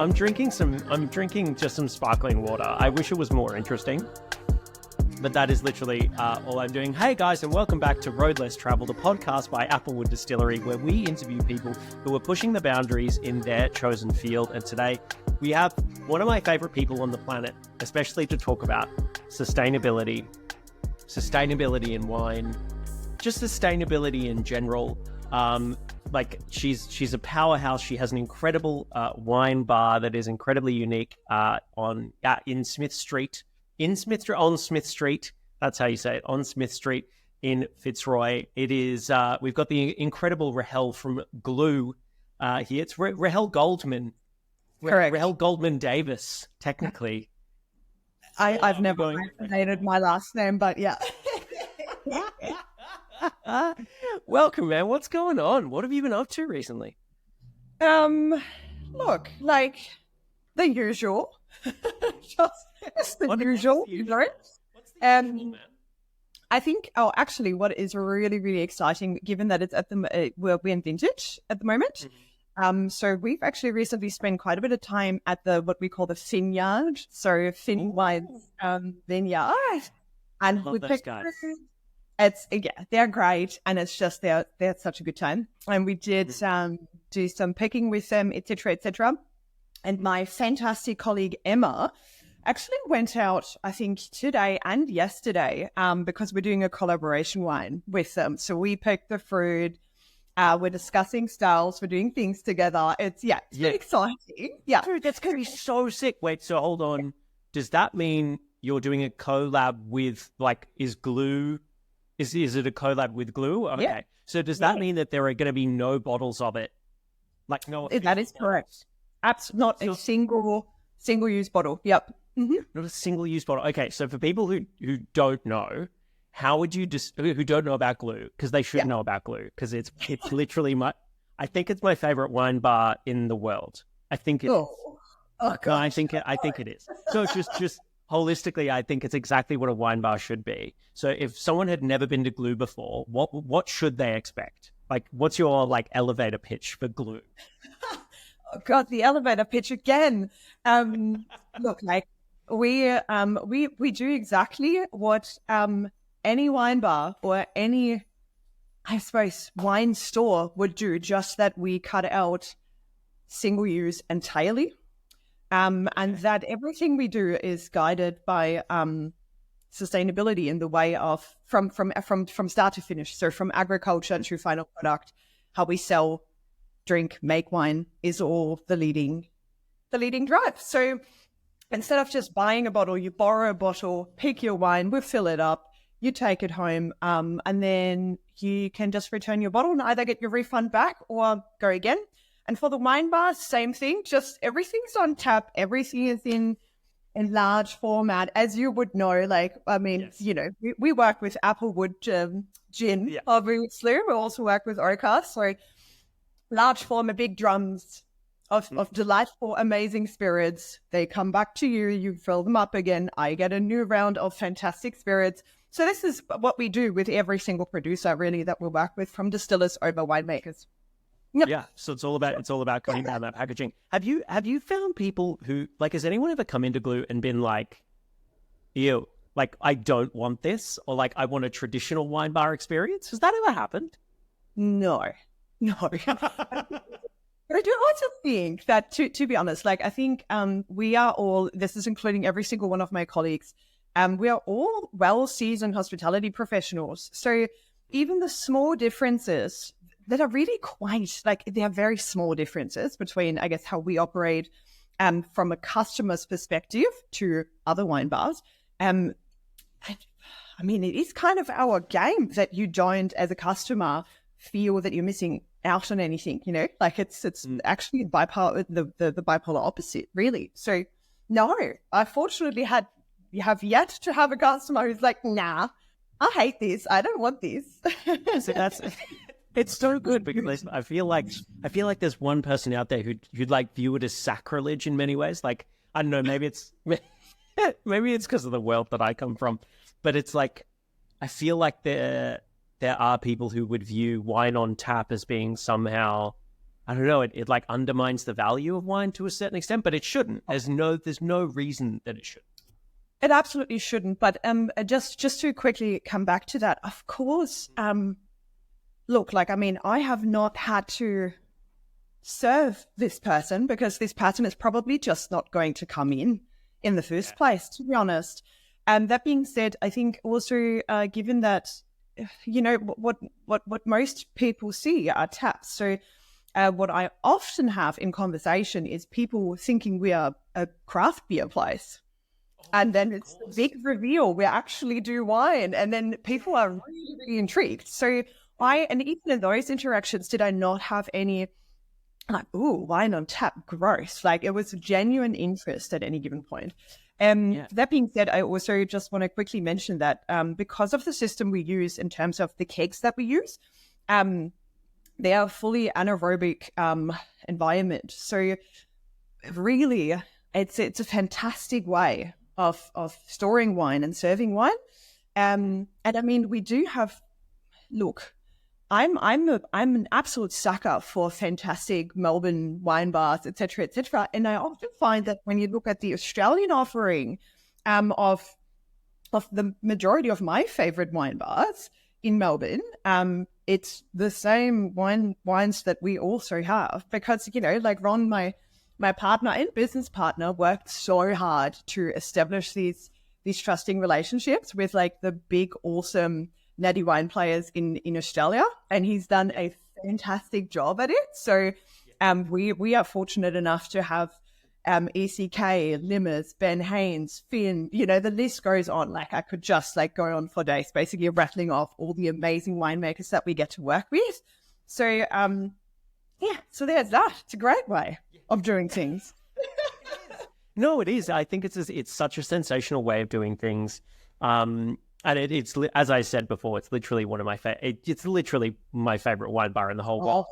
I'm drinking just some sparkling water. I wish it was more interesting, but that is literally all I'm doing. Hey guys, and welcome back to Road Less Travel, the podcast by Applewood Distillery, where we interview people who are pushing the boundaries in their chosen field. And today we have one of my favorite people on the planet, especially to talk about sustainability in wine, just sustainability in general. She's a powerhouse. She has an incredible wine bar that is incredibly unique on Smith Street. That's how you say it, on Smith Street in Fitzroy. It is, we've got the incredible Rahel from Glou here. It's Rahel Goldman. Correct. Rahel Goldman Davis, technically. I've never hyphenated my last name, but yeah. Welcome, man. What's going on? What have you been up to recently? Look, like the usual. Just the usual, you know? Man? I think, actually, what is really, really exciting, given that it's we're in vintage at the moment. Mm-hmm. So we've actually recently spent quite a bit of time at what we call the vineyard. So Wines vineyard. And Love we those picked guys. they're great, and it's just they're such a good time. And we did do some picking with them, etc., etc. And my fantastic colleague Emma actually went out, I think, today and yesterday, because we're doing a collaboration wine with them. So we picked the fruit. We're discussing styles. We're doing things together. It's very exciting. Yeah, Dude, that's gonna be so sick. Wait, so hold on. Does that mean you're doing a collab with is Glou? Is it a collab with Glou? Okay. Yeah. So does that mean that there are going to be no bottles of it? No. that is correct. Not a single use bottle. Yep. Mm-hmm. Not a single use bottle. Okay. So for people who don't know, how would you who don't know about Glou, because they should know about Glou, because it's literally I think it's my favorite wine bar in the world. I think it is. Oh God. No, I think it is. So just holistically, I think it's exactly what a wine bar should be. So if someone had never been to Glou before, what should they expect? What's your elevator pitch for Glou? Oh God, the elevator pitch again. Look, we do exactly what any wine bar or any, I suppose, wine store would do, just that we cut out single use entirely. And that everything we do is guided by sustainability in the way of from start to finish. So from agriculture to final product, how we sell, drink, make wine is all the leading drive. So instead of just buying a bottle, you borrow a bottle, pick your wine, we fill it up, you take it home, and then you can just return your bottle and either get your refund back or go again. And for the wine bar, same thing, just everything's on tap. Everything is in large format, as you would know. You know, we work with Applewood gin, obviously. We also work with Oka. So large format, big drums of delightful, amazing spirits. They come back to you. You fill them up again. I get a new round of fantastic spirits. So this is what we do with every single producer, really, that we work with, from distillers over winemakers. Yep. Yeah, so it's all about cutting down that packaging. Have you found people who has anyone ever come into Glou and been like, ew, I don't want this, or I want a traditional wine bar experience? Has that ever happened? No. But I do also think that, to be honest, I think we are all, this is including every single one of my colleagues, we are all well-seasoned hospitality professionals. So even the small differences that are really quite, they are very small differences between, I guess, how we operate from a customer's perspective to other wine bars. I mean, it is kind of our game that you don't, as a customer, feel that you're missing out on anything, you know? It's actually the bipolar opposite, really. So, no, I fortunately have yet to have a customer who's like, nah, I hate this. I don't want this. So it's so good, because I feel like there's one person out there who'd view it as sacrilege in many ways. I don't know, maybe it's because of the world that I come from, but it's I feel like there are people who would view wine on tap as being somehow I don't know, it like undermines the value of wine to a certain extent, but it shouldn't. There's no reason that it should. It absolutely shouldn't. But just to quickly come back to that, of course, look, like, I mean, I have not had to serve this person because this person is probably just not going to come in the first place, to be honest. And that being said, I think also given that, you know, what most people see are taps. So what I often have in conversation is people thinking we are a craft beer place. And then it's the big reveal, we actually do wine. And then people are really, really intrigued. So and even in those interactions, did I not have any like, ooh, wine on tap, gross. Like, it was genuine interest at any given point. That being said, I also just want to quickly mention that because of the system we use in terms of the kegs that we use, they are fully anaerobic environment. So really, it's a fantastic way of storing wine and serving wine. And I mean, we do have, look, I'm an absolute sucker for fantastic Melbourne wine bars, etc., etc. And I often find that when you look at the Australian offering of the majority of my favorite wine bars in Melbourne, it's the same wines that we also have, because, you know, like Ron, my partner and business partner, worked so hard to establish these trusting relationships with like the big, awesome natty wine players in Australia, and he's done a fantastic job at it. So we are fortunate enough to have ECK, Limmers, Ben Haynes, Finn, you know, the list goes on. Like, I could just like go on for days, basically rattling off all the amazing winemakers that we get to work with. So yeah, so there's that. It's a great way of doing things. No, it is. I think it's such a sensational way of doing things. And it's, as I said before, it's literally one of my it's literally my favorite wine bar in the whole world.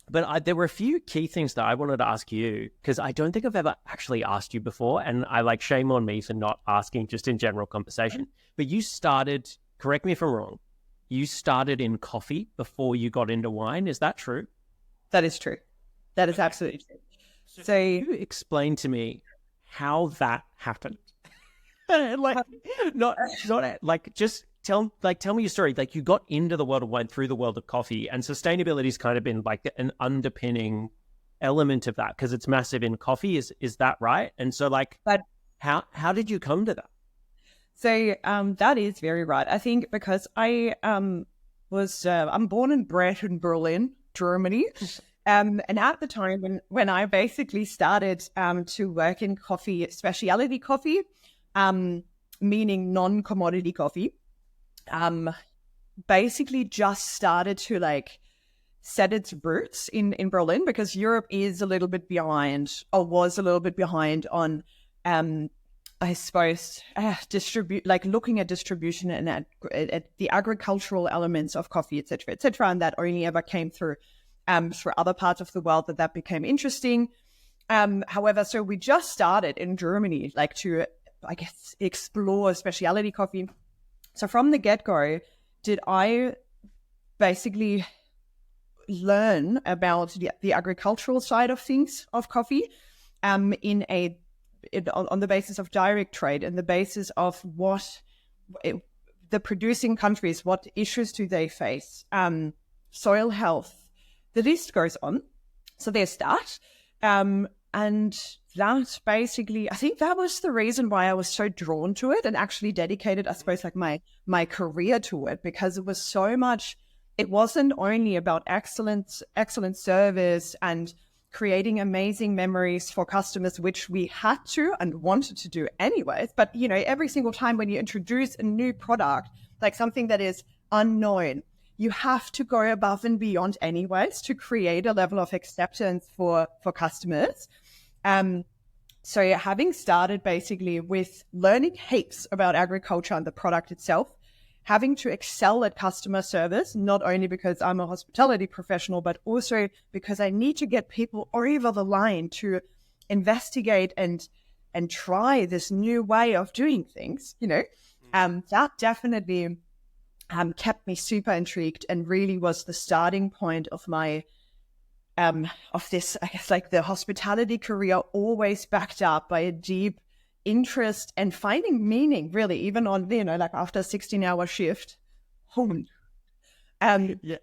But there were a few key things that I wanted to ask you, because I don't think I've ever actually asked you before, and I like, shame on me for not asking just in general conversation. But you started, correct me if I'm wrong, you started in coffee before you got into wine. Is that true? That is true. That is absolutely true. So can you explain to me how that happened? Like, not like, just tell me your story. Like, you got into the world of wine through the world of coffee, and sustainability has kind of been like an underpinning element of that because it's massive in coffee. Is that right? And so, like, how did you come to that? So that is very right. I think because I I'm born and bred in Berlin, Germany. And at the time when I basically started to work in coffee, specialty coffee, meaning non-commodity coffee, basically just started to like set its roots in Berlin, because Europe is a little bit behind, or was a little bit behind on, I suppose, looking at distribution and at the agricultural elements of coffee, etc., etc. And that only ever came through other parts of the world that became interesting. However, so we just started in Germany, like, to, I guess, explore specialty coffee. So from the get-go, did I basically learn about the agricultural side of things of coffee on the basis of direct trade, and the basis of the producing countries, what issues do they face, soil health, the list goes on. So there's that. And that basically, I think that was the reason why I was so drawn to it and actually dedicated, I suppose, like my career to it, because it was so much, it wasn't only about excellent service and creating amazing memories for customers, which we had to and wanted to do anyways. But, you know, every single time when you introduce a new product, like something that is unknown, you have to go above and beyond anyways to create a level of acceptance for customers. So having started basically with learning heaps about agriculture and the product itself, having to excel at customer service, not only because I'm a hospitality professional, but also because I need to get people over the line to investigate and try this new way of doing things, you know, that definitely kept me super intrigued, and really was the starting point of my of this, I guess, like the hospitality career, always backed up by a deep interest and finding meaning, really, even on, like after a 16-hour shift. Home. Yeah.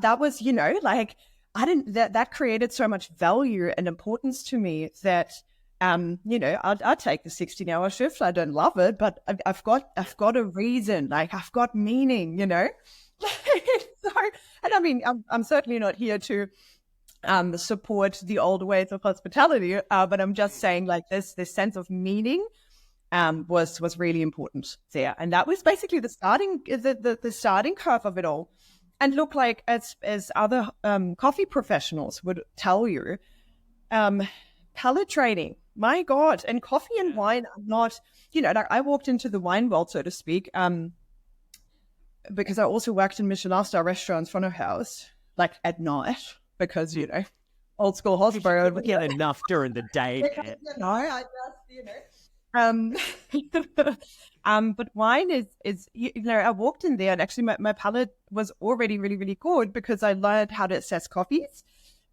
That was, like, that created so much value and importance to me that, I'd take the 16-hour shift. I don't love it, but I've got a reason, like I've got meaning, So, and I mean, I'm certainly not here to support the old ways of hospitality, but I'm just saying, like, this sense of meaning was really important there, and that was basically the starting curve of it all. And look, like as other coffee professionals would tell you, palate training, my God, and coffee and wine are not, like I walked into the wine world, so to speak, because I also worked in Michelin star restaurants front of house, like at night, because, old school hospital. You get enough during the day. I just, but wine is I walked in there and actually my palate was already really, really good because I learned how to assess coffees.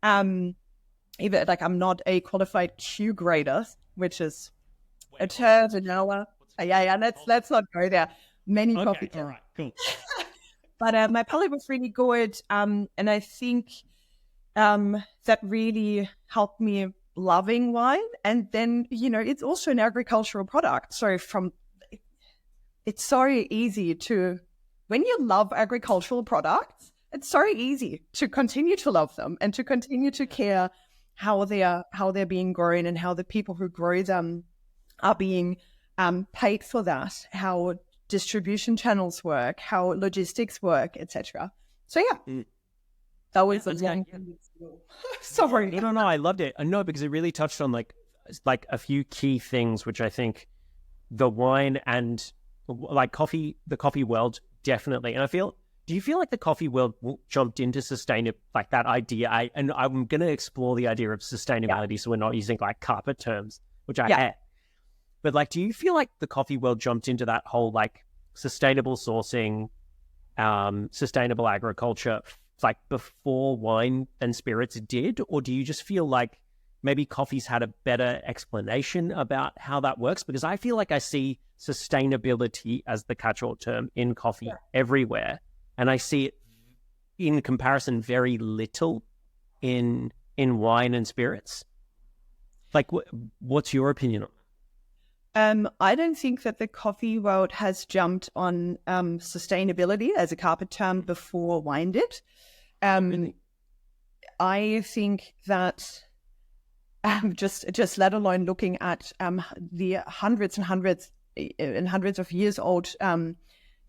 Even like I'm not a qualified Q grader, which is a term, yeah, let's not go there. Many coffee. All right, cool. But my palate was really good, and I think that really helped me loving wine. And then, it's also an agricultural product. So it's so easy to, when you love agricultural products, it's so easy to continue to love them and to continue to care how they're being grown and how the people who grow them are being paid for that, how distribution channels work, how logistics work, etc. So yeah. That was sorry. No, I loved it. I know, because it really touched on like a few key things, which I think the wine and like the coffee world definitely. And do you feel like the coffee world jumped into like that idea? And I'm going to explore the idea of sustainability, so we're not using like carpet terms, which I had. But like, do you feel like the coffee world jumped into that whole like sustainable sourcing, sustainable agriculture, like before wine and spirits did? Or do you just feel like maybe coffee's had a better explanation about how that works? Because I feel like I see sustainability as the catch-all term in coffee everywhere. And I see it in comparison very little in wine and spirits. Like, what's your opinion on that? I don't think that the coffee world has jumped on sustainability as a carpet term before wine did. I think that just let alone looking at the hundreds and hundreds of years old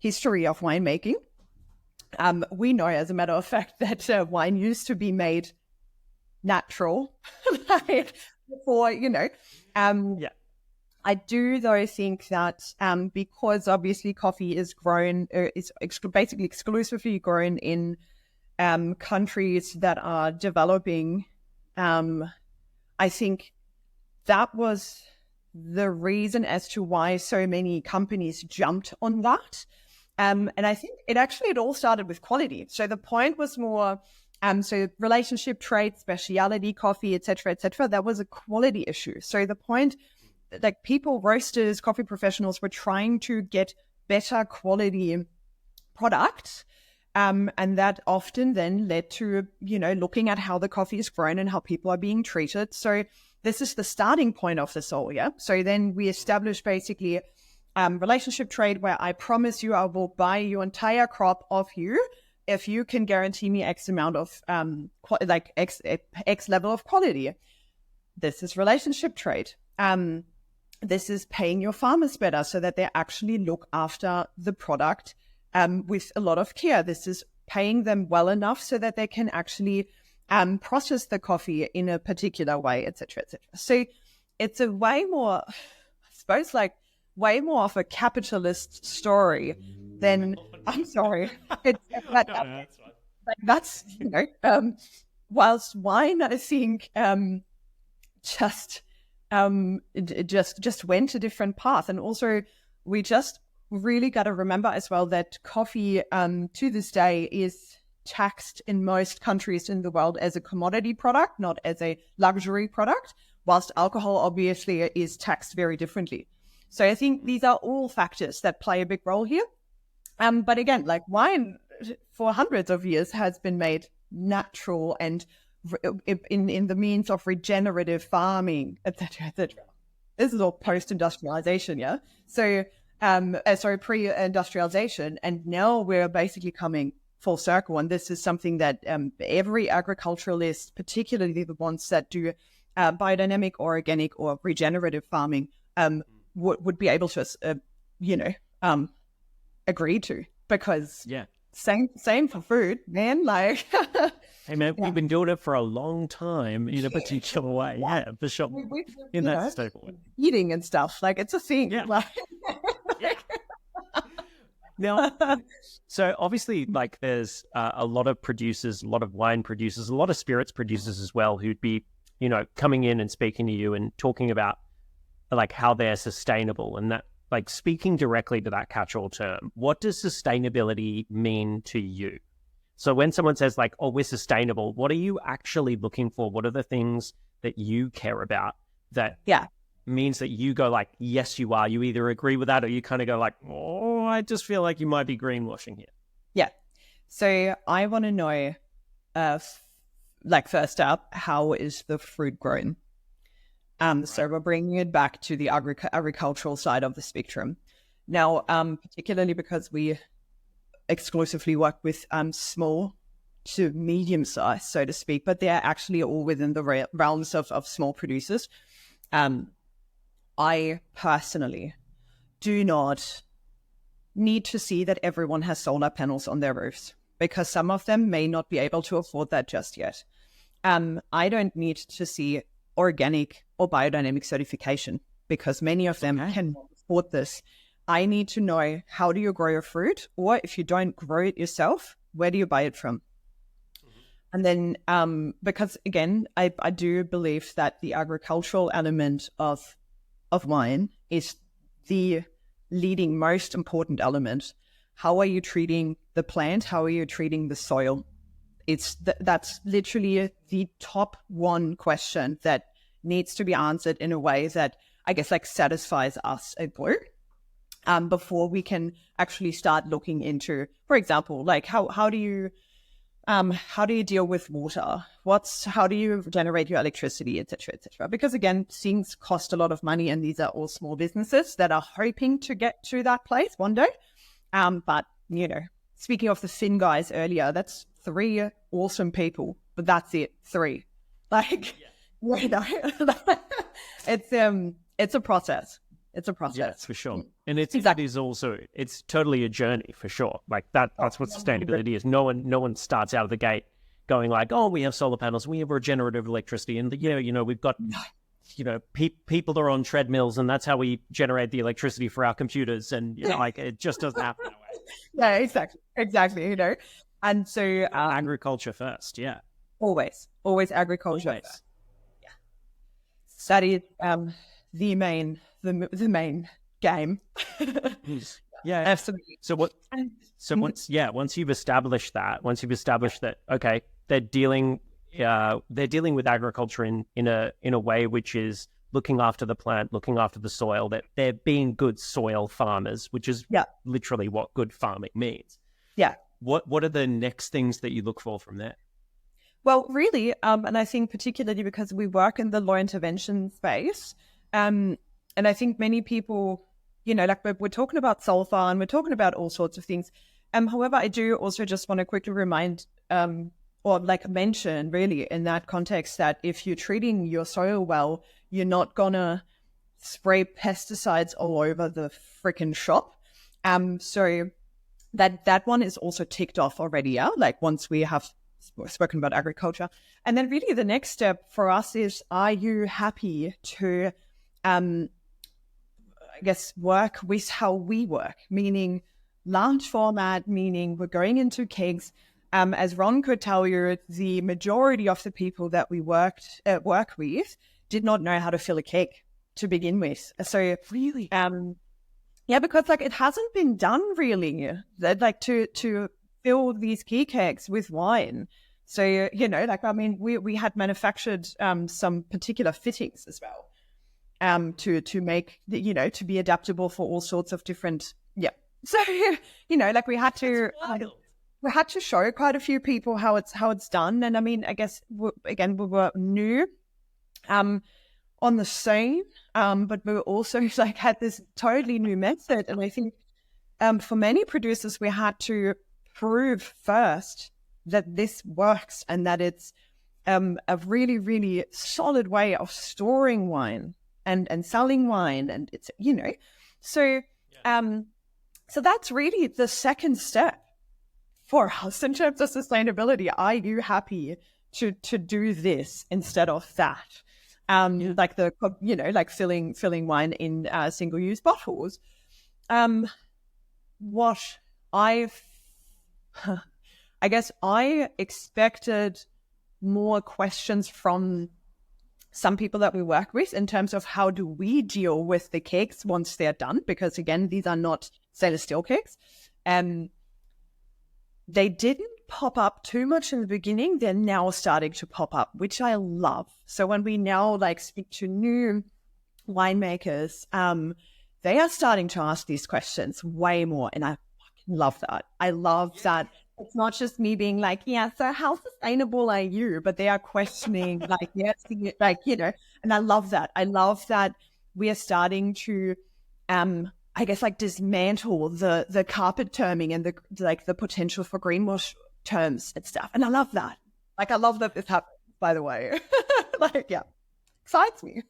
history of winemaking, we know, as a matter of fact, that wine used to be made natural, like before, I do, though, think that because obviously coffee is grown, basically exclusively grown in countries that are developing, I think that was the reason as to why so many companies jumped on that. And I think it all started with quality. So the point was more, so relationship trade, specialty coffee, et cetera, that was a quality issue. So the point, like people, roasters, coffee professionals were trying to get better quality products. And that often then led to, looking at how the coffee is grown and how people are being treated. So this is the starting point of this all, yeah? So then we established basically relationship trade, where I promise you I will buy your entire crop of you if you can guarantee me X amount of, X level of quality. This is relationship trade. This is paying your farmers better so that they actually look after the product with a lot of care. This is paying them well enough so that they can actually process the coffee in a particular way, etc., etc. So it's a way more, I suppose, like way more of a capitalist story than, I'm sorry. That's, whilst wine, I think, just went a different path. And also we just really got to remember as well that coffee to this day is taxed in most countries in the world as a commodity product, not as a luxury product, whilst alcohol obviously is taxed very differently. So I think these are all factors that play a big role here. But again, like wine for hundreds of years has been made natural and in the means of regenerative farming, etc., etc. This is all post-industrialization, yeah? So, pre-industrialization, and now we're basically coming full circle. And this is something that every agriculturalist, particularly the ones that do biodynamic or organic or regenerative farming, would be able to, agree to, because same for food, man. Like, hey man, we've been doing it for a long time in a particular way. Yeah, for sure. In that staple way. Eating and stuff, like it's a thing. Yeah. Like, Now, so obviously, like there's a lot of producers, a lot of wine producers, a lot of spirits producers as well, who'd be, coming in and speaking to you and talking about like how they're sustainable, and that, like, speaking directly to that catch-all term. What does sustainability mean to you? So when someone says like, oh, we're sustainable, what are you actually looking for? What are the things that you care about that means that you go like, yes, you are? You either agree with that or you kind of go like, oh, I just feel like you might be greenwashing here. Yeah. So I want to know, first up, how is the fruit grown? So we're bringing it back to the agricultural side of the spectrum. Now, particularly because we exclusively work with small to medium size, so to speak, but they're actually all within the realms of small producers. I personally do not need to see that everyone has solar panels on their roofs, because some of them may not be able to afford that just yet. I don't need to see organic or biodynamic certification, because many of them cannot afford this. I need to know, how do you grow your fruit? Or if you don't grow it yourself, where do you buy it from? And then, because again, I do believe that the agricultural element of wine is the leading most important element. How are you treating the plant? How are you treating the soil? That's literally the top one question that needs to be answered in a way that, I guess, like satisfies us at Glou, before we can actually start looking into, for example, like how do you deal with water? How do you generate your electricity, et cetera, et cetera? Because again, things cost a lot of money, and these are all small businesses that are hoping to get to that place one day. But speaking of the Finn guys earlier, that's 3 awesome people, but that's it. 3. Like, it's a process. It's a process. Yeah, for sure. And it is also, it's totally a journey for sure. Like that's what sustainability is. No one starts out of the gate going like, oh, we have solar panels, we have regenerative electricity, and we've got people are on treadmills, and that's how we generate the electricity for our computers, and like it just doesn't happen that way. Yeah, exactly. And so agriculture first, always agriculture. Always. Yeah, that is the main game. Yeah, absolutely. Once you've established that, okay, they're dealing with agriculture in a way which is looking after the plant, looking after the soil, that they're being good soil farmers, which is literally what good farming means. Yeah. What are the next things that you look for from there? Well, really, and I think particularly because we work in the law intervention space, and I think many people, like we're talking about sulfur and we're talking about all sorts of things. However, I do also just want to quickly remind, or like mention really in that context, that if you're treating your soil well, you're not gonna spray pesticides all over the freaking shop. So that one is also ticked off already, yeah? Like once we have spoken about agriculture. And then really the next step for us is, are you happy to, I guess, work with how we work, meaning large format, meaning we're going into kegs. As Ron could tell you, the majority of the people that we work with did not know how to fill a keg to begin with. So because like it hasn't been done really, like to fill these key kegs with wine. So, like, I mean, we had manufactured some particular fittings as well to make, to be adaptable for all sorts of different, So, like we had to show quite a few people how it's done. And I mean, I guess, we were new on the scene, but we were also like had this totally new method. And I think for many producers, we had to prove first that this works and that it's a really, really solid way of storing wine and selling wine. And it's, so that's really the second step for us in terms of sustainability. Are you happy to do this instead of that? Like like filling wine in single-use bottles. What I guess I expected more questions from some people that we work with in terms of how do we deal with the cakes once they're done, because again, these are not stainless steel cakes. They didn't pop up too much in the beginning. They're now starting to pop up, which I love. So when we now like speak to new winemakers, they are starting to ask these questions way more. And I fucking love that. I love that. It's not just me being like, yeah, so how sustainable are you? But they are questioning like, yes, like, and I love that. I love that we are starting to, I guess, like dismantle the carpet terming and the potential for greenwash terms and stuff. And I love that. Like, I love that this happens, by the way. Like, yeah, excites me.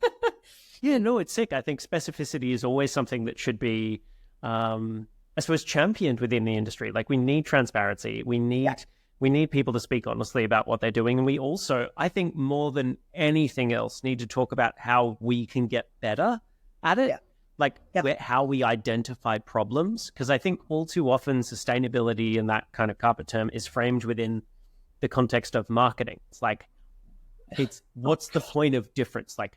Yeah, no, it's sick. I think specificity is always something that should be, I suppose, championed within the industry. Like, we need transparency. We need people to speak honestly about what they're doing. And we also, I think more than anything else, need to talk about how we can get better at it. Yeah. How we identify problems. Because I think all too often sustainability and that kind of carpet term is framed within the context of marketing. It's like, what's the point of difference? Like,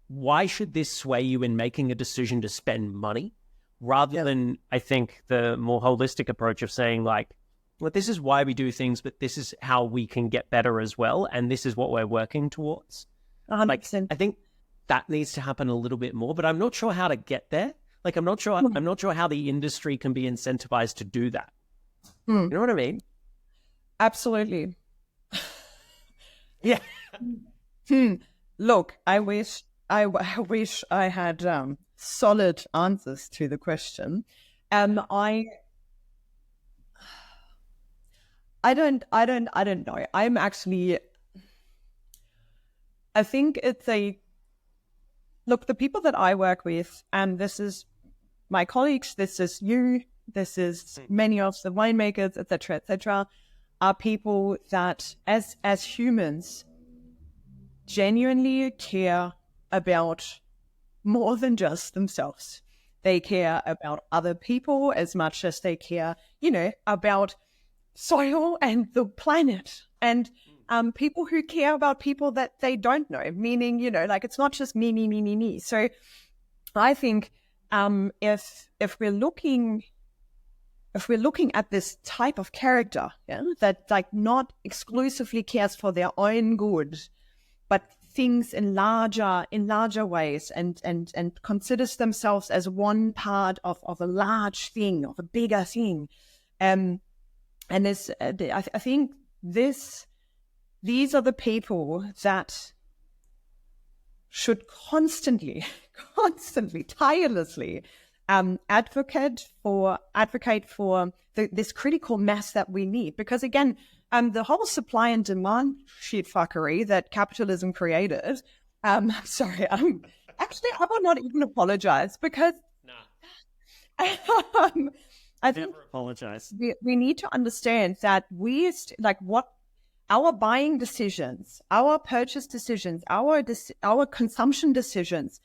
why should this sway you in making a decision to spend money? Rather than, I think, the more holistic approach of saying like, well, this is why we do things, but this is how we can get better as well. And this is what we're working towards. 100%. I think that needs to happen a little bit more, but I'm not sure how to get there. Like, I'm not sure how the industry can be incentivized to do that. You know what I mean? Absolutely. Yeah. Look, I wish I had solid answers to the question. I don't know. I think it's look, the people that I work with, and this is my colleagues, this is you, this is many of the winemakers, etc., are people that as humans genuinely care about more than just themselves. They care about other people as much as they care, about soil and the planet. And people who care about people that they don't know, meaning, like, it's not just me. So I think if we're looking at this type of character, that like not exclusively cares for their own good, but things in larger ways and considers themselves as one part of a large thing, of a bigger thing. And this, I think these are the people that should constantly, tirelessly advocate for this critical mass that we need. Because again, the whole supply and demand shit fuckery that capitalism created. Sorry, I will not even apologize because I think never apologize. We need to understand that what our buying decisions, our purchase decisions, our consumption decisions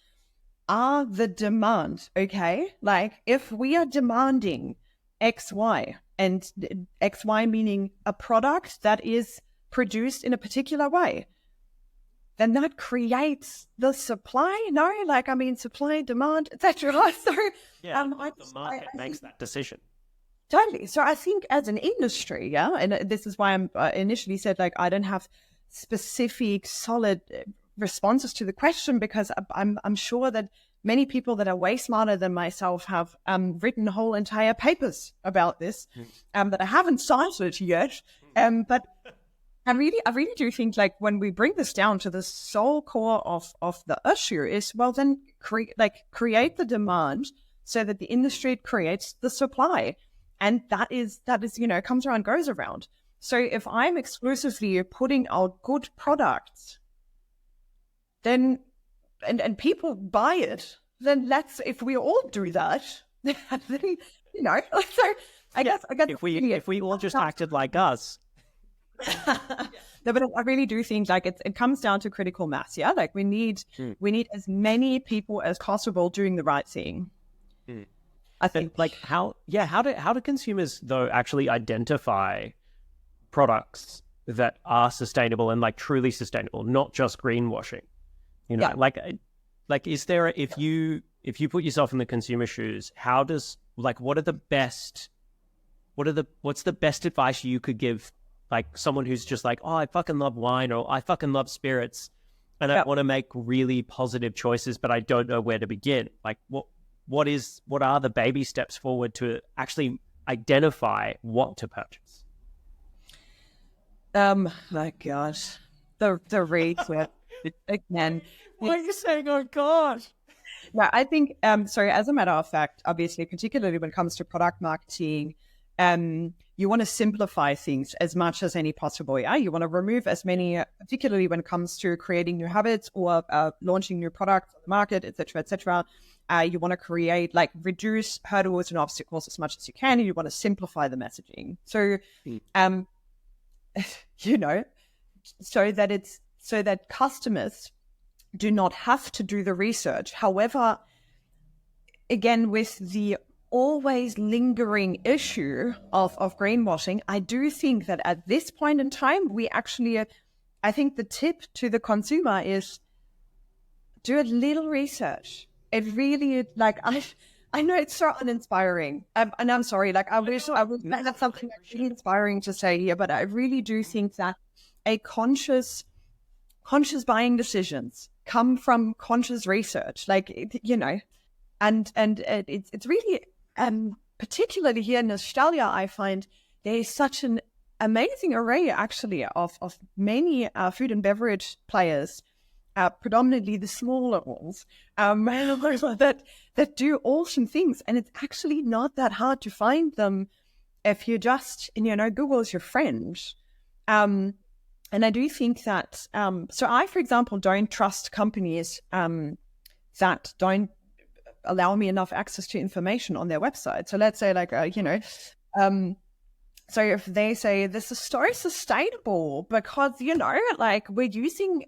are the demand. Okay, like if we are demanding XY, and XY meaning a product that is produced in a particular way, then that creates the supply. No, supply, demand, etc. So the market makes that decision. Totally. So I think as an industry, yeah, and this is why I'm initially said like I don't have specific solid responses to the question, because I'm sure that many people that are way smarter than myself have written whole entire papers about this that I haven't cited yet. But I really do think like when we bring this down to the sole core of the issue is, well, then create the demand so that the industry creates the supply. And that is, comes around, goes around. So if I'm exclusively putting out good products, then, and people buy it, then if we all do that, then, so I guess if we all just acted like us. No, but I really do think like it comes down to critical mass. Yeah. Like we need as many people as possible doing the right thing. I think like how do consumers though actually identify products that are sustainable and like truly sustainable, not just greenwashing? Like is there if you put yourself in the consumer shoes, what's the best advice you could give like someone who's just like, oh, I fucking love wine or I fucking love spirits and I want to make really positive choices, but I don't know where to begin. Like what are the baby steps forward to actually identify what to purchase? My God, the rates were again. Why are you saying, oh God? No, I think, as a matter of fact, obviously, particularly when it comes to product marketing, you want to simplify things as much as any possible way. You want to remove as many, particularly when it comes to creating new habits or launching new products on the market, et cetera, et cetera. You want to reduce hurdles and obstacles as much as you can. And you want to simplify the messaging. So, so that customers do not have to do the research. However, again, with the always lingering issue of greenwashing, I do think that at this point in time, we actually, I think the tip to the consumer is do a little research. It really, I know it's so uninspiring, and I'm sorry, I wish I would have something really inspiring to say here, but I really do think that a conscious buying decisions come from conscious research, and it's really, particularly here in Australia, I find there is such an amazing array actually of many food and beverage players, predominantly the smaller ones, that do awesome things. And it's actually not that hard to find them if you just, Google's your friend. And I do think that, so I, for example, don't trust companies that don't allow me enough access to information on their website. So let's say so if they say this is so sustainable because, we're using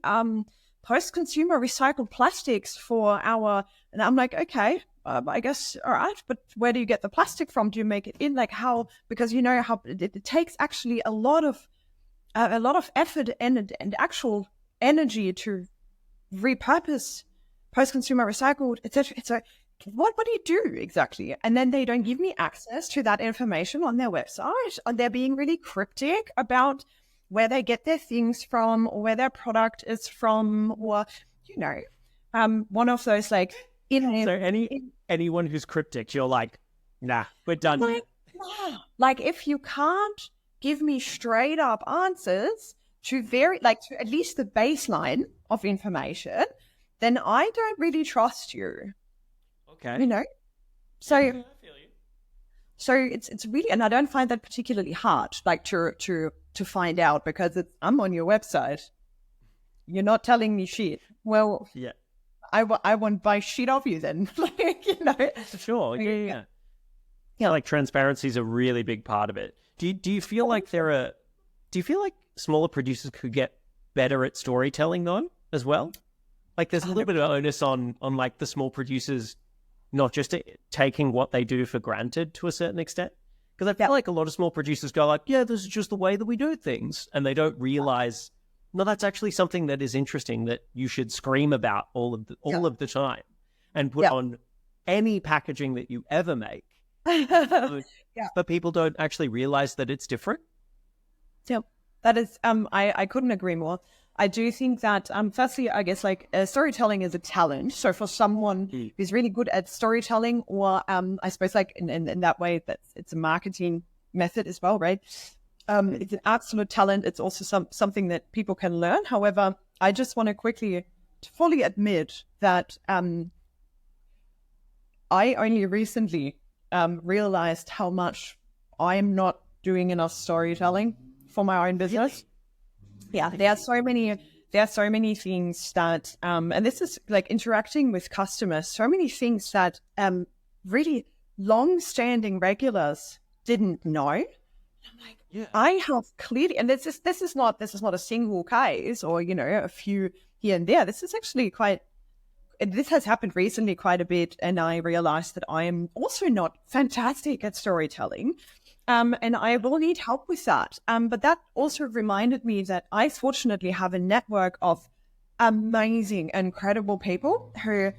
post-consumer recycled plastics for and I'm like, okay, I guess, all right, but where do you get the plastic from? Do you make it in how, because how it takes actually a lot of effort and actual energy to repurpose post-consumer recycled, etc. It's like, what do you do exactly? And then they don't give me access to that information on their website. And they're being really cryptic about where they get their things from or where their product is from, or, one of those so anyone who's cryptic, you're like, nah, we're done. If you can't give me straight up answers to to at least the baseline of information, then I don't really trust you. Okay. So I feel you. So it's really, and I don't find that particularly hard, to find out, because I'm on your website. You're not telling me shit. Well, yeah, I won't buy shit off you then. Sure. Yeah. Like transparency is a really big part of it. Do you feel like do you feel like smaller producers could get better at storytelling though as well? Like there's a little bit of onus on the small producers, not just taking what they do for granted to a certain extent. Because I feel like a lot of small producers go like, yeah, this is just the way that we do things. And they don't realize, no, that's actually something that is interesting that you should scream about all of the time and put on any packaging that you ever make. Yeah. But people don't actually realize that it's different. Yeah, that is, I couldn't agree more. I do think that, firstly, I guess like storytelling is a talent. So for someone who's really good at storytelling, or I suppose like in that way, that it's a marketing method as well, right? It's an absolute talent. It's also something that people can learn. However, I just want to quickly fully admit that I only recently realized how much I'm not doing enough storytelling for my own business. Yeah, there are so many things that and this is like interacting with customers, so many things that really long-standing regulars didn't know. I'm like, Yeah. I have clearly, and this is not a single case, or a few here and there. This is actually this has happened recently quite a bit, and I realized that I am also not fantastic at storytelling. And I will need help with that. But that also reminded me that I fortunately have a network of amazing, incredible people who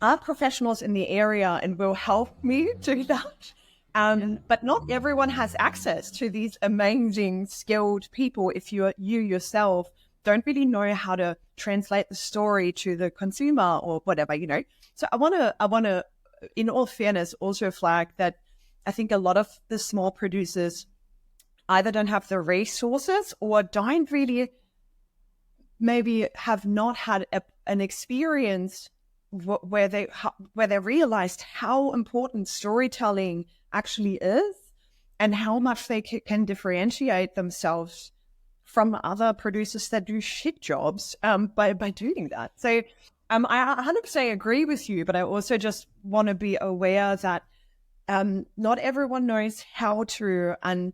are professionals in the area and will help me do that. But not everyone has access to these amazing, skilled people if you yourself don't really know how to translate the story to the consumer or whatever, So I want to, in all fairness, also flag that I think a lot of the small producers either don't have the resources or don't really, maybe have not had an experience where they realized how important storytelling actually is and how much they can differentiate themselves from other producers that do shit jobs by doing that. So I 100% agree with you, but I also just want to be aware that not everyone knows how to, and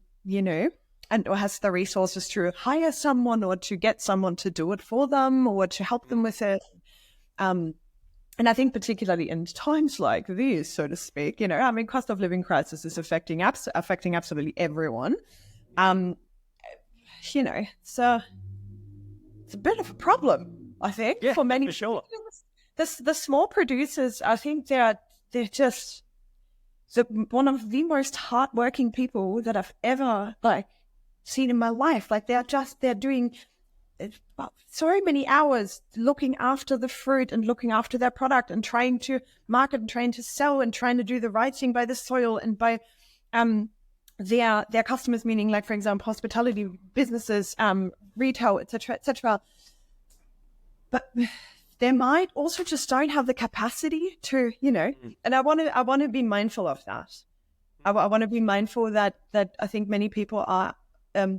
or has the resources to hire someone or to get someone to do it for them or to help them with it. And I think particularly in times like these, so to speak, cost of living crisis is affecting absolutely everyone. It's a bit of a problem, I think, for many. For sure. The small producers, I think they're just one of the most hardworking people that I've ever seen in my life. They're doing so many hours looking after the fruit and looking after their product and trying to market and trying to sell and trying to do the right thing by the soil and by their customers, meaning like, for example, hospitality businesses, retail, etc., etc. But they might also just don't have the capacity to, and I want to be mindful of that. I want to be mindful that I think many people are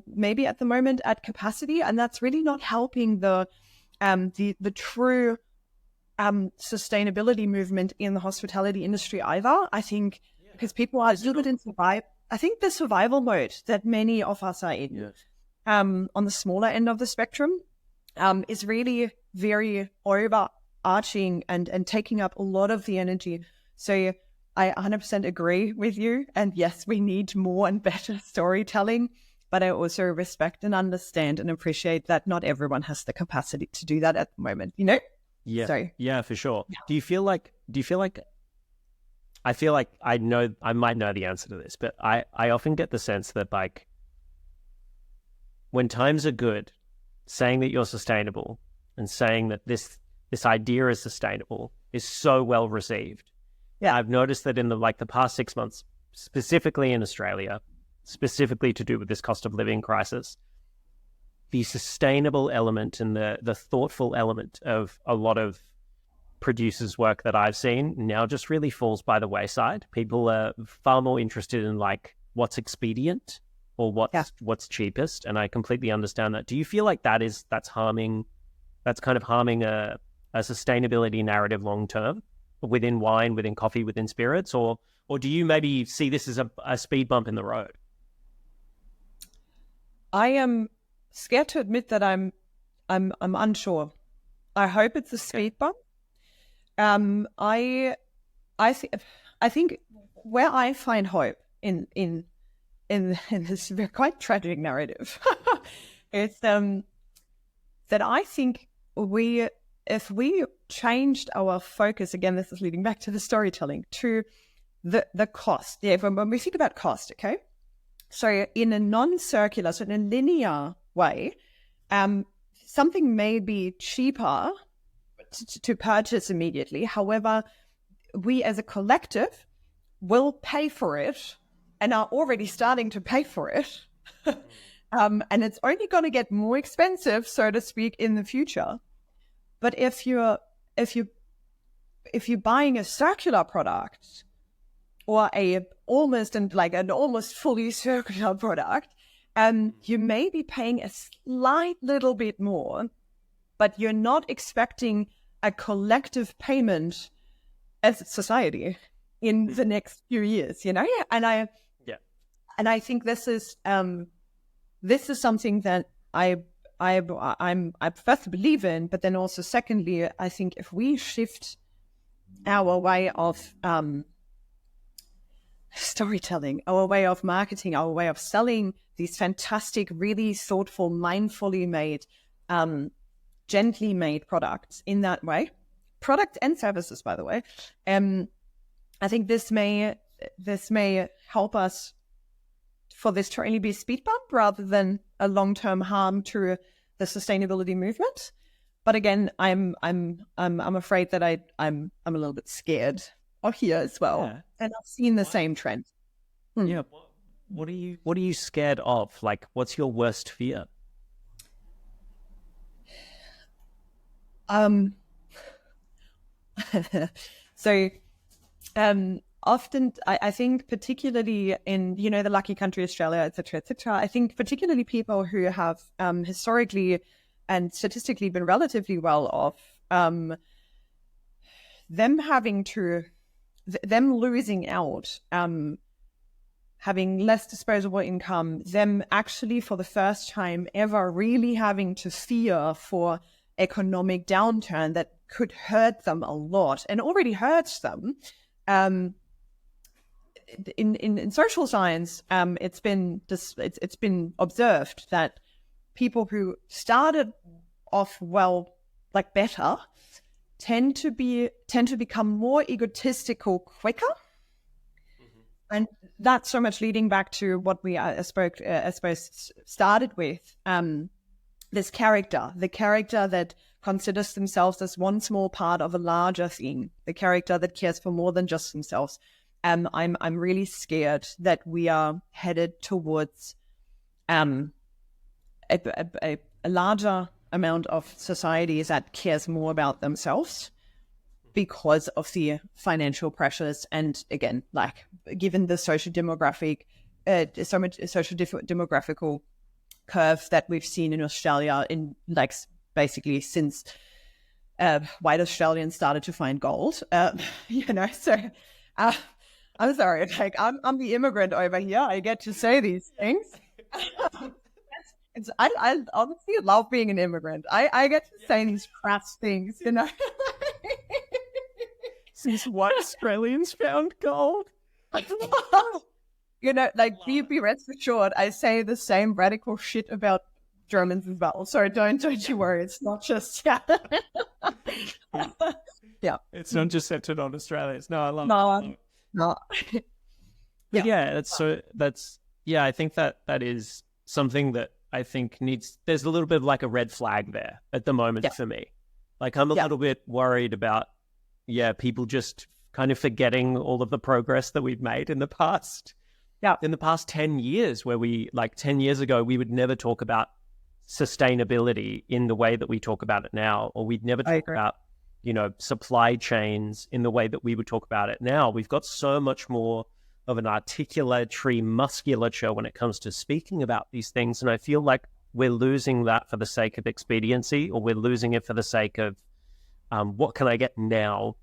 maybe at the moment at capacity, and that's really not helping the true sustainability movement in the hospitality industry either. I think because people are limited in survive. I think the survival mode that many of us are in, on the smaller end of the spectrum, is really very overarching and taking up a lot of the energy. So I 100% agree with you. And yes, we need more and better storytelling, but I also respect and understand and appreciate that not everyone has the capacity to do that at the moment, Yeah. So, yeah, for sure. Yeah. Do you feel like I feel like I might know the answer to this, but I often get the sense that like when times are good, saying that you're sustainable and saying that this idea is sustainable is so well received. Yeah. I've noticed that in the past 6 months, specifically in Australia, specifically to do with this cost of living crisis, the sustainable element and the thoughtful element of a lot of producers' work that I've seen now just really falls by the wayside. People are far more interested in like what's expedient or what's cheapest, and I completely understand that. Do you feel like that's kind of harming a sustainability narrative long term within wine, within coffee, within spirits, or do you maybe see this as a speed bump in the road? I am scared to admit that I'm unsure. I hope it's a speed bump. I think where I find hope in this quite tragic narrative is that I think if we changed our focus, again, this is leading back to the storytelling, to the cost. Yeah, when we think about cost, okay. So in a non-circular, so in a linear way, something may be cheaper to purchase immediately. However, we as a collective will pay for it and are already starting to pay for it. And it's only going to get more expensive, so to speak, in the future. But if you're buying a circular product or an almost fully circular product, you may be paying a slight little bit more, but you're not expecting a collective payment as a society in the next few years, you know? And I think this is something that I first believe in, but then also secondly, I think if we shift our way of storytelling, our way of marketing, our way of selling these fantastic, really thoughtful, mindfully made, gently made products in that way, product and services, by the way, I think this may help us for this to only be a speed bump rather than a long-term harm to the sustainability movement. But again, I'm afraid that I'm a little bit scared of here as well, and I've seen the same trend. Yeah, what are you scared of? Like, what's your worst fear? So, often I think particularly in, the lucky country Australia, etc., I think particularly people who have historically and statistically been relatively well off, them losing out, having less disposable income, them actually for the first time ever really having to fear for economic downturn that could hurt them a lot and already hurts them. In social science, it's been observed that people who started off better tend to become more egotistical quicker, and that's so much leading back to what we I suppose started with. This character, the character that considers themselves as one small part of a larger theme, the character that cares for more than just themselves. I'm really scared that we are headed towards a larger amount of society that cares more about themselves because of the financial pressures, and again, given the demographical curve that we've seen in Australia in basically since white Australians started to find gold, so I'm sorry, I'm the immigrant over here. I get to say these things. I honestly love being an immigrant. I get to say these crass things, Since white Australians found gold. Be rest assured, I say the same radical shit about Germans as well. So don't you worry. It's not just yeah. It's not just centered on Australians. No, I love it. No. I think that is something that I think there's a little bit of a red flag there at the moment for me. I'm a little bit worried about, people just kind of forgetting all of the progress that we've made in the past. Yeah. In the past 10 years, where 10 years ago, we would never talk about sustainability in the way that we talk about it now, or we'd never talk about, supply chains in the way that we would talk about it now. We've got so much more of an articulatory musculature when it comes to speaking about these things. And I feel like we're losing that for the sake of expediency, or we're losing it for the sake of what can I get now?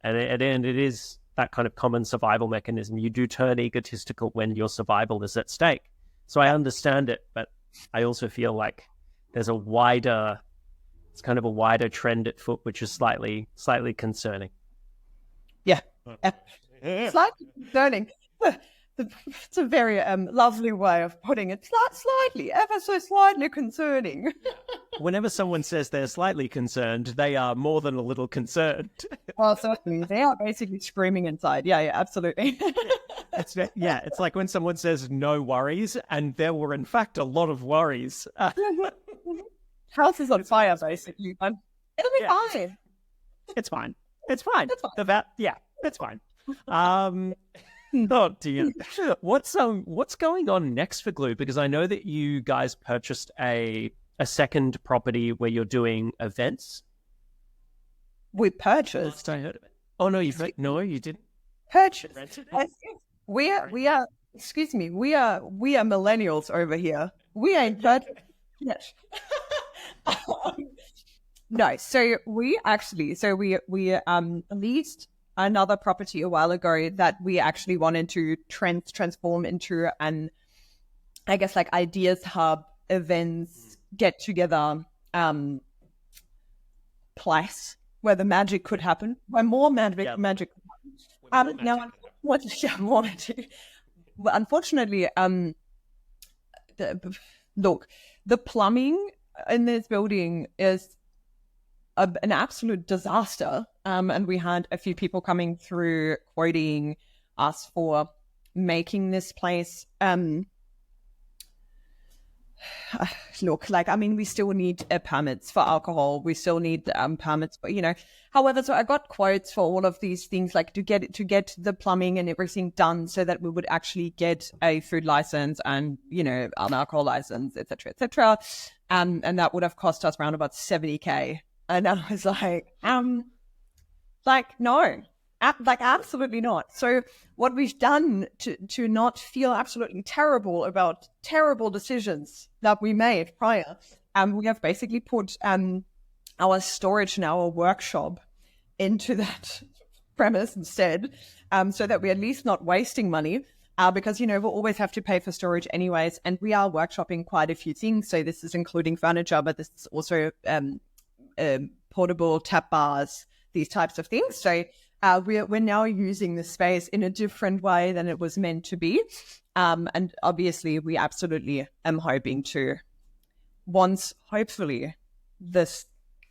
And it is that kind of common survival mechanism. You do turn egotistical when your survival is at stake. So I understand it, but I also feel like there's a wider trend at foot, which is slightly concerning. Yeah. Slightly concerning. It's a very lovely way of putting it. Slightly, ever so slightly concerning. Whenever someone says they're slightly concerned, they are more than a little concerned. Well, certainly. They are basically screaming inside. Yeah, absolutely. It's like when someone says no worries, and there were in fact a lot of worries. House is on fire, basically. It'll be fine. It's fine. It's fine. It's fine. Oh dear. What's going on next for Glou? Because I know that you guys purchased a second property where you're doing events. We purchased. I heard of it. Oh no, you didn't Purchase. rented it? We are. Excuse me. We are millennials over here. We ain't purchased. Yes. No. So we leased another property a while ago that we actually wanted to transform into an, I guess, like ideas hub, events, get together, place where the magic could happen, where more magic could happen. Now, unfortunately, the plumbing in this building is an absolute disaster. And we had a few people coming through quoting us for making this place. We still need permits for alcohol. We still need permits, but however, so I got quotes for all of these things, like to get the plumbing and everything done so that we would actually get a food license and, an alcohol license, et cetera. And that would have cost us around about 70K. And I was no, absolutely not. So what we've done to not feel absolutely terrible about terrible decisions that we made prior, we have basically put our storage and our workshop into that premise instead, so that we're at least not wasting money, because, we'll always have to pay for storage anyways. And we are workshopping quite a few things. So this is including furniture, but this is also portable tap bars, these types of things. So we're now using the space in a different way than it was meant to be. And obviously we absolutely am hoping to, once hopefully this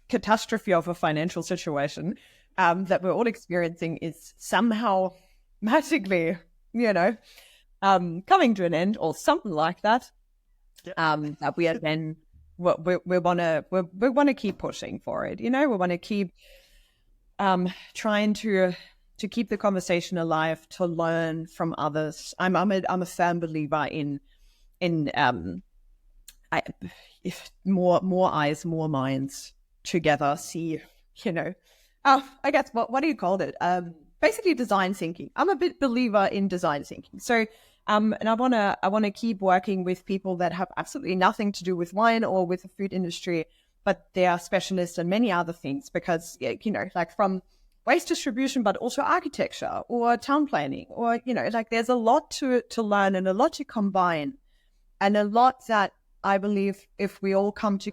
catastrophe of a financial situation that we're all experiencing is somehow magically, coming to an end or something like that, that we are then we want to keep pushing for it. We want to keep trying to keep the conversation alive, to learn from others. I'm a firm believer in if more eyes, more minds together see, I guess what do you call it? Basically design thinking. I'm a big believer in design thinking. So and I wanna keep working with people that have absolutely nothing to do with wine or with the food industry, but they are specialists in many other things, because like from waste distribution, but also architecture or town planning, or there's a lot to learn and a lot to combine, and a lot that I believe if we all come to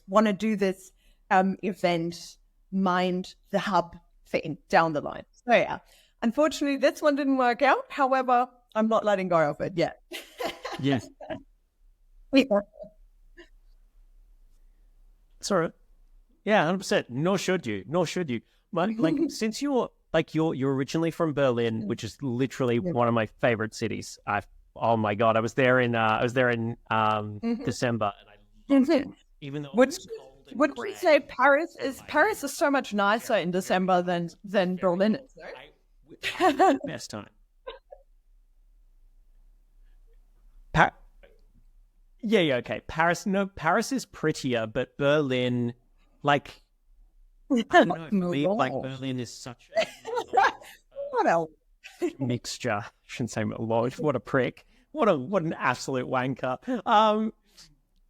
want to do this event, mind the hub thing down the line. So yeah, unfortunately this one didn't work out. However, I'm not letting go of it yet. Yes. Sorry. Yeah, 100%. Nor should you. But since you're originally from Berlin, which is literally one of my favorite cities. Oh my God, I was there in December, and I loved it. Even though would we say Paris is so much nicer in December than Berlin is? Best time. Okay. Paris is prettier, but Berlin, I don't know, for me, Berlin is such a what else? mixture. I shouldn't say Lord, what a prick. What an absolute wanker.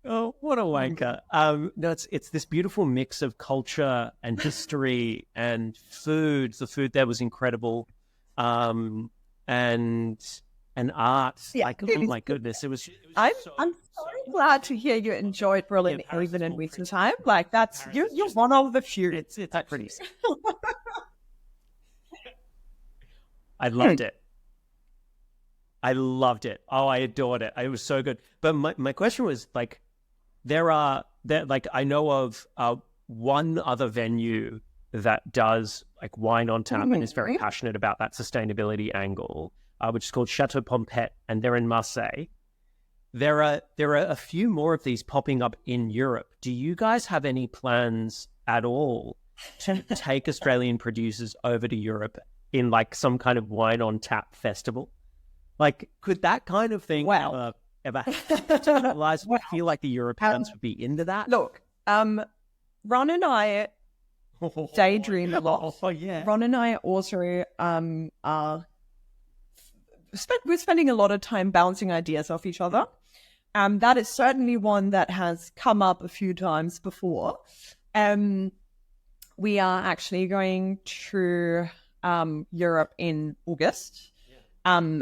Oh, what a wanker. No, it's this beautiful mix of culture and history and food. The food there was incredible. And art. Yeah, oh my goodness, it was I'm so glad to hear you enjoyed Berlin even in recent time. That's you're one of the few. It's pretty. I loved it. I loved it. Oh, I adored it. It was so good. But my question was like, I know of one other venue that does like wine on tap and is very passionate about that sustainability angle, which is called Chateau Pompette, and they're in Marseille. There are a few more of these popping up in Europe. Do you guys have any plans at all to take Australian producers over to Europe in like some kind of wine on tap festival? Like, could that kind of thing ever materialize? I feel like the Europeans would be into that. Look, Ron and I daydream a lot. Oh, yeah. Ron and I also we're spending a lot of time bouncing ideas off each other. That is certainly one that has come up a few times before. We are actually going to Europe in August.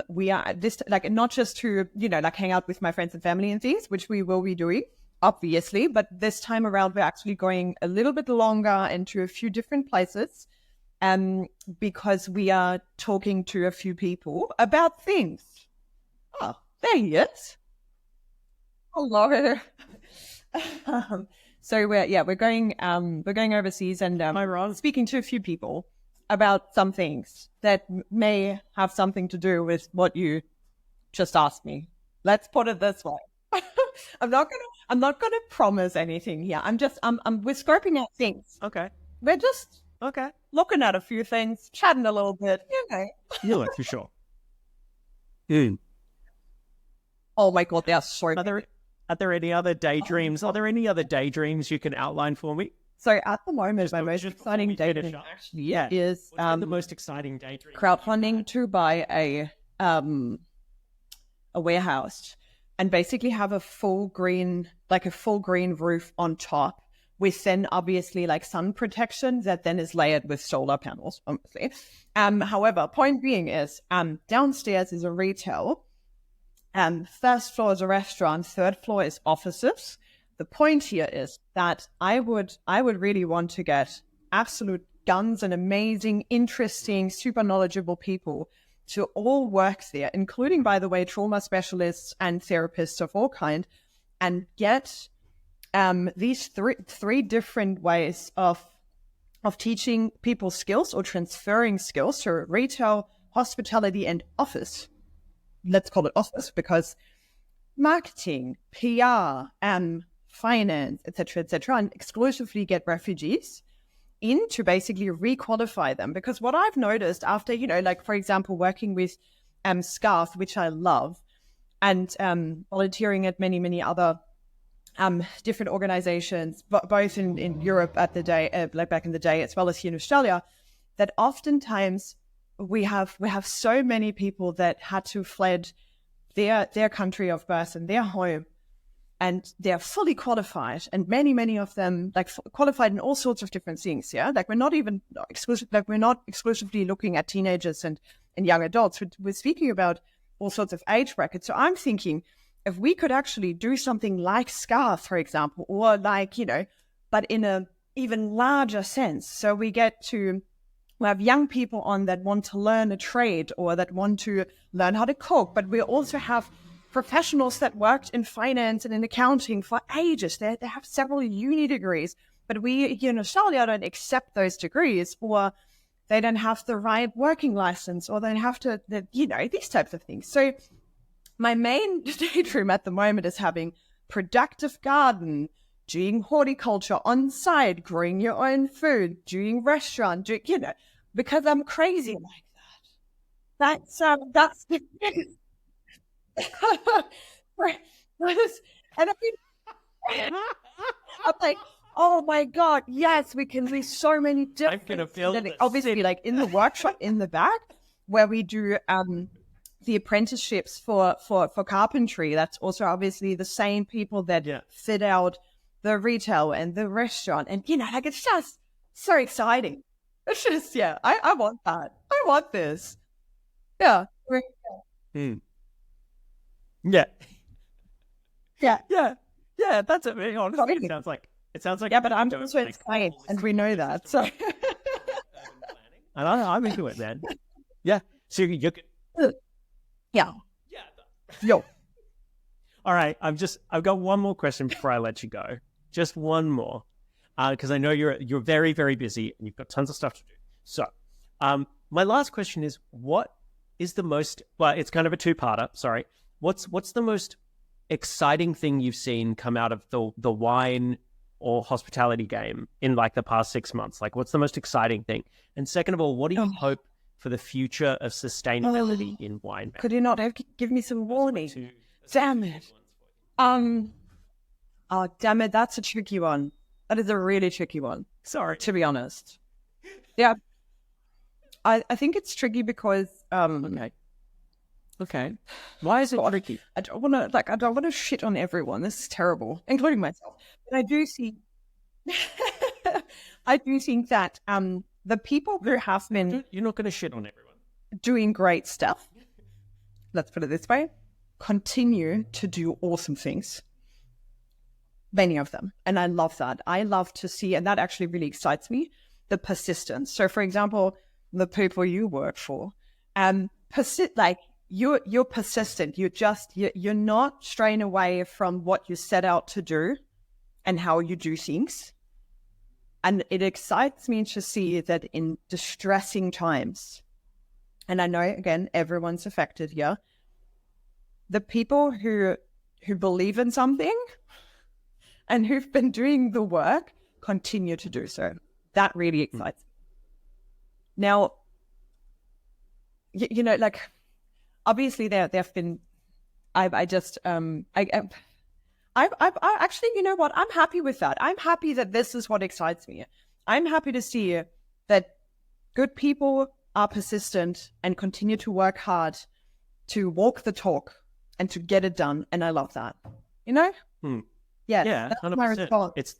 We are this like not just to like hang out with my friends and family and things, which we will be doing obviously, but this time around we're actually going a little bit longer into a few different places, because we are talking to a few people about things. Oh, there he is. Hello. So we're going overseas and speaking to a few people about some things that may have something to do with what you just asked me. Let's put it this way. I'm not gonna promise anything here. We're scoping out things. Okay. We're just looking at a few things, chatting a little bit. Yeah, for sure. Oh my God, they are so. Are there any other daydreams? Are there any other daydreams you can outline for me? So at the moment, my most exciting daydream actually is the most exciting daydream crowdfunding to buy a warehouse and basically have a full green roof on top with then obviously like sun protection that then is layered with solar panels, obviously. However, point being is downstairs is a retail, first floor is a restaurant, third floor is offices. The point here is that I would really want to get absolute guns and amazing, interesting, super knowledgeable people to all work there, including, by the way, trauma specialists and therapists of all kind, and get these three different ways of teaching people skills or transferring skills to retail, hospitality, and office. Let's call it office because marketing, PR, finance, etc., and exclusively get refugees in to basically re-qualify them. Because what I've noticed after, like, for example, working with SCARF, which I love, and volunteering at many, many other different organizations, both in Europe at the day, like back in the day, as well as here in Australia, that oftentimes we have so many people that had to fled their country of birth and their home, and they're fully qualified, and many of them like qualified in all sorts of different things. Yeah, like we're not exclusively looking at teenagers and young adults. We're speaking about all sorts of age brackets. So I'm thinking if we could actually do something like SCARF, for example, or like but in a even larger sense. So we have young people on that want to learn a trade or that want to learn how to cook, but we also have professionals that worked in finance and in accounting for ages. They have several uni degrees, but we here in Australia don't accept those degrees, or they don't have the right working license, or they have to, these types of things. So my main daydream at the moment is having productive garden, doing horticulture on site, growing your own food, doing restaurant, because I'm crazy like that. That's the thing. And I'm like, oh my God, yes, we can do so many different. I'm gonna feel this. Obviously, like in the workshop in the back where we do the apprenticeships for carpentry. That's also obviously the same people that fit out the retail and the restaurant, and like it's just so exciting. It's just I want that. I want this. Yeah. Yeah. That's it. Honestly, it sounds like. Yeah, but I'm also in science, and we know that. So. And I'm into it, man. Yeah. So you could. Yeah. Yo. All right, I've got one more question before I let you go. Just one more, because I know you're very, very busy and you've got tons of stuff to do. So, my last question is, what is the most? Well, it's kind of a two-parter. Sorry. What's the most exciting thing you've seen come out of the wine or hospitality game in like the past 6 months? Like, what's the most exciting thing? And second of all, what do you hope for the future of sustainability in wine? Could you not give me some warning? Damn it. Oh, damn it. That's a tricky one. That is a really tricky one. Sorry. To be honest. Yeah. I think it's tricky because, Okay. Why is it tricky? I don't want to shit on everyone. This is terrible, including myself. But I do see, I do think that, the people who have been You're not going to shit on everyone. doing great stuff, let's put it this way, continue to do awesome things. Many of them. And I love that. I love to see, and that actually really excites me, the persistence. So for example, the people you work for, you're persistent. You're not straying away from what you set out to do and how you do things. And it excites me to see that in distressing times, and I know, again, everyone's affected here, the people who believe in something and who've been doing the work continue to do so. That really excites me. Now, like, obviously there have been, I actually, you know what? I'm happy with that. I'm happy that this is what excites me. I'm happy to see that good people are persistent and continue to work hard to walk the talk and to get it done. And I love that. You know? Yeah, that's 100%. My response.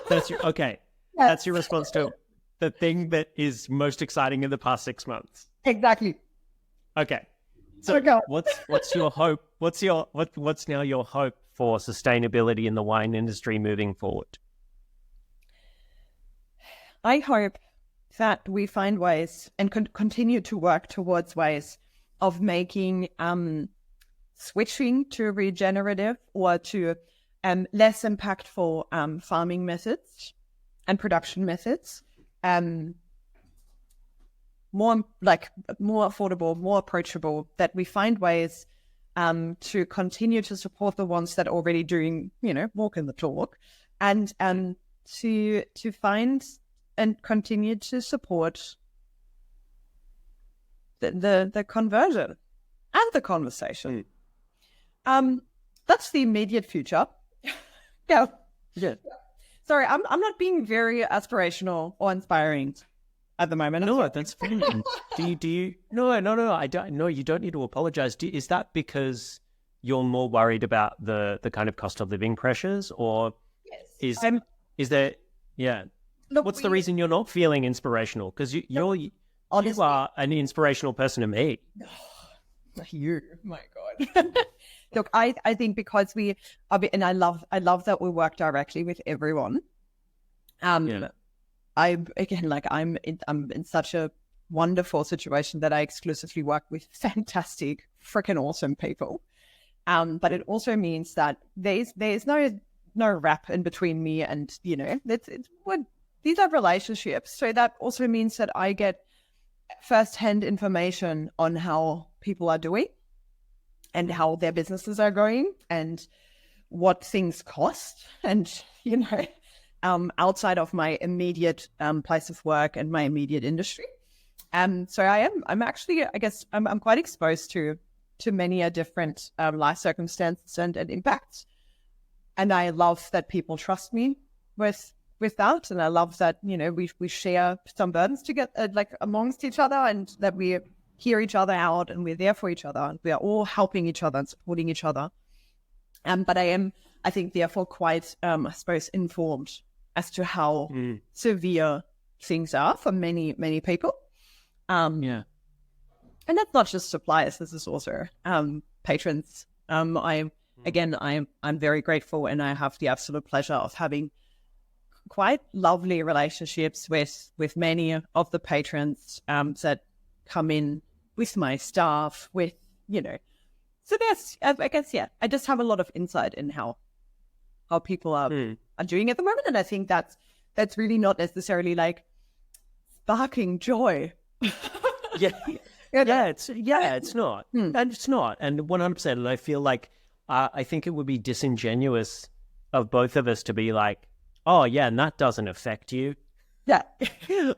That's your, okay. Yes. That's your response to the thing that is most exciting in the past 6 months. Exactly. Okay. So what's your hope? What's now your hope for sustainability in the wine industry moving forward? I hope that we find ways and continue to work towards ways of making switching to regenerative or to less impactful farming methods and production methods more affordable, more approachable, that we find ways to continue to support the ones that are already doing, walking the talk, and to find and continue to support the conversion and the conversation. That's the immediate future. Yeah. Sorry, I'm not being very aspirational or inspiring at the moment. No, that's fine. Do you? No. I don't. No, you don't need to apologize. Is that because you're more worried about the kind of cost of living pressures, or is there? Yeah. Look, what's the reason you're not feeling inspirational? Because you are an inspirational person to me. You, my God. Look, I think because and I love that we work directly with everyone. I'm in such a wonderful situation that I exclusively work with fantastic, freaking awesome people. But it also means that there's no rap in between me and, these are relationships. So that also means that I get firsthand information on how people are doing and how their businesses are going and what things cost. And, outside of my immediate place of work and my immediate industry. So I'm actually, I guess, I'm quite exposed to many different life circumstances and impacts. And I love that people trust me with that. And I love that, we share some burdens together, amongst each other, and that we hear each other out and we're there for each other. And we are all helping each other and supporting each other. But I think, therefore, quite, I suppose, informed as to how severe things are for many, many people. And that's not just suppliers. This is also patrons. I'm very grateful, and I have the absolute pleasure of having quite lovely relationships with many of the patrons that come in with my staff, with So there's, I guess, I just have a lot of insight in how people are doing at the moment. And I think that's really not necessarily like sparking joy. It's not. And it's not. And 100%. And I feel like, I think it would be disingenuous of both of us to be like, oh yeah, and that doesn't affect you. Yeah.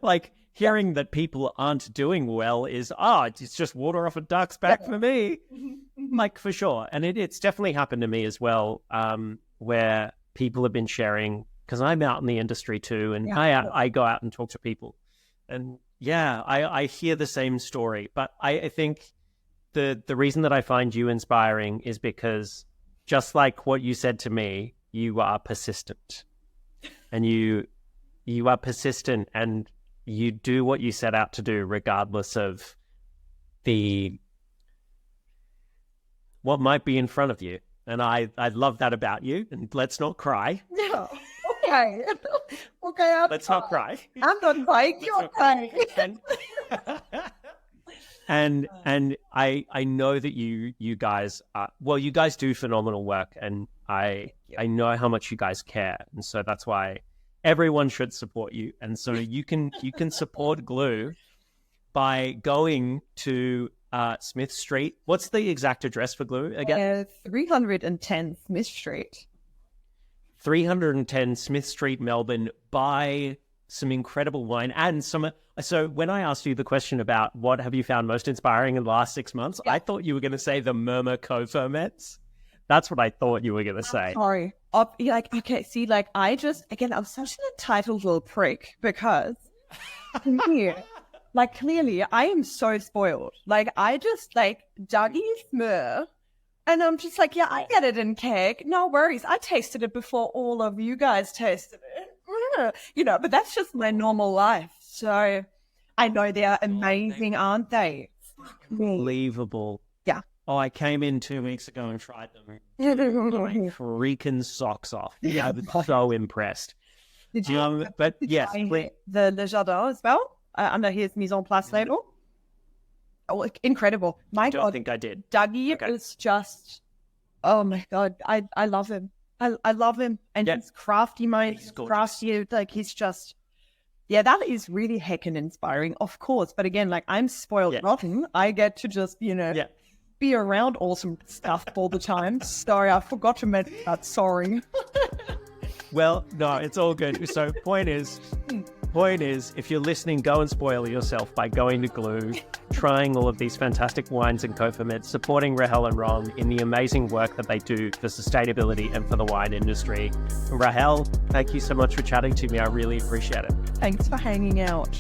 Like hearing that people aren't doing well is, it's just water off a duck's back for me. Like for sure. And it's definitely happened to me as well, where people have been sharing, because I'm out in the industry too, and I go out and talk to people. And I hear the same story. But I think the reason that I find you inspiring is because just like what you said to me, you are persistent. And you are persistent, and you do what you set out to do regardless of what might be in front of you. And I love that about you. And let's not cry. No. Okay. Okay. Let's not cry. I'm not crying. You're crying. And I know that you guys you guys do phenomenal work, and I know how much you guys care, and so that's why everyone should support you. And so you can support Glou by going to Smith Street. What's the exact address for Glou again? 310 Smith Street. 310 Smith Street, Melbourne. Buy some incredible wine and some. So when I asked you the question about what have you found most inspiring in the last 6 months, I thought you were going to say the Murmur co-ferments. That's what I thought you were going to say. Sorry. Okay, see, like I'm such an entitled little prick because clearly I am so spoiled. Like I just Dougie's Mur, and I'm just like, I get it in keg. No worries. I tasted it before all of you guys tasted it. But that's just my normal life. So I know they're amazing, aren't they? Unbelievable. Yeah. Oh, I came in 2 weeks ago and tried them. Freaking socks off. Yeah, I was so impressed. Did you? But yes, the Le Jardin as well under his mise en place label. Oh, incredible! My God, I don't think I did. Dougie is just. Oh my God, I love him. I love him, and he's crafty mind. He's crafty, he's just. Yeah, that is really heckin' inspiring, of course. But again, I'm spoiled rotten. I get to just, be around awesome stuff all the time. Sorry, I forgot to mention that. Sorry. Well, no, it's all good. So point is, if you're listening, go and spoil yourself by going to Glou, trying all of these fantastic wines and co-ferments, supporting Rahel and Ron in the amazing work that they do for sustainability and for the wine industry. Rahel, thank you so much for chatting to me. I really appreciate it. Thanks for hanging out.